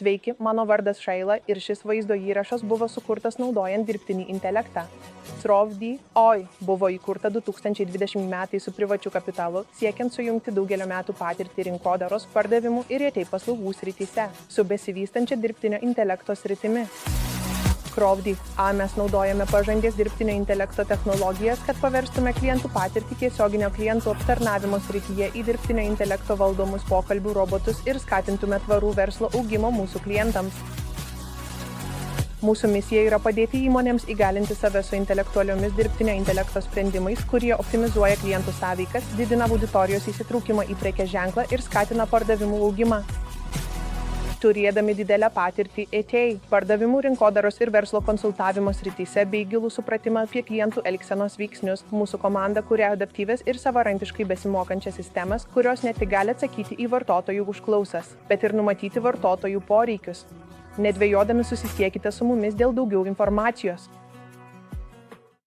Sveiki, mano vardas Šaila ir šis vaizdo įrašas buvo sukurtas naudojant dirbtinį intelektą. Srovdi OI buvo įkurta 2020 metais su privačiu kapitalu, siekiant sujungti daugelio metų patirtį rinkodaros, pardavimų ir IT paslaugų srityse su besivystančia dirbtinio intelekto sritimi. Srovdi mes naudojame pažangės dirbtinio intelekto technologijas, kad paverstume klientų patirtį tiesioginio klientų aptarnavimo srityje į dirbtinio intelekto valdomus pokalbių robotus ir skatintume tvarų verslo augimo mūsų klientams. Mūsų misija yra padėti įmonėms įgalinti save su intelektualiomis dirbtinio intelekto sprendimais, kurie optimizuoja klientų sąveikas, didina auditorijos įsitraukimą į prekės ženklą ir skatina pardavimų augimą. Turėdami didelę patirtį IT, pardavimų, rinkodaros ir verslo konsultavimo srityse bei gilų supratimą apie klientų elgsenos veiksnius, mūsų komanda kuria adaptyvias ir savarankiškai besimokančias sistemas, kurios ne tik gali atsakyti į vartotojų užklausas, bet ir numatyti vartotojų poreikius. Nedvejodami susisiekite su mumis dėl daugiau informacijos.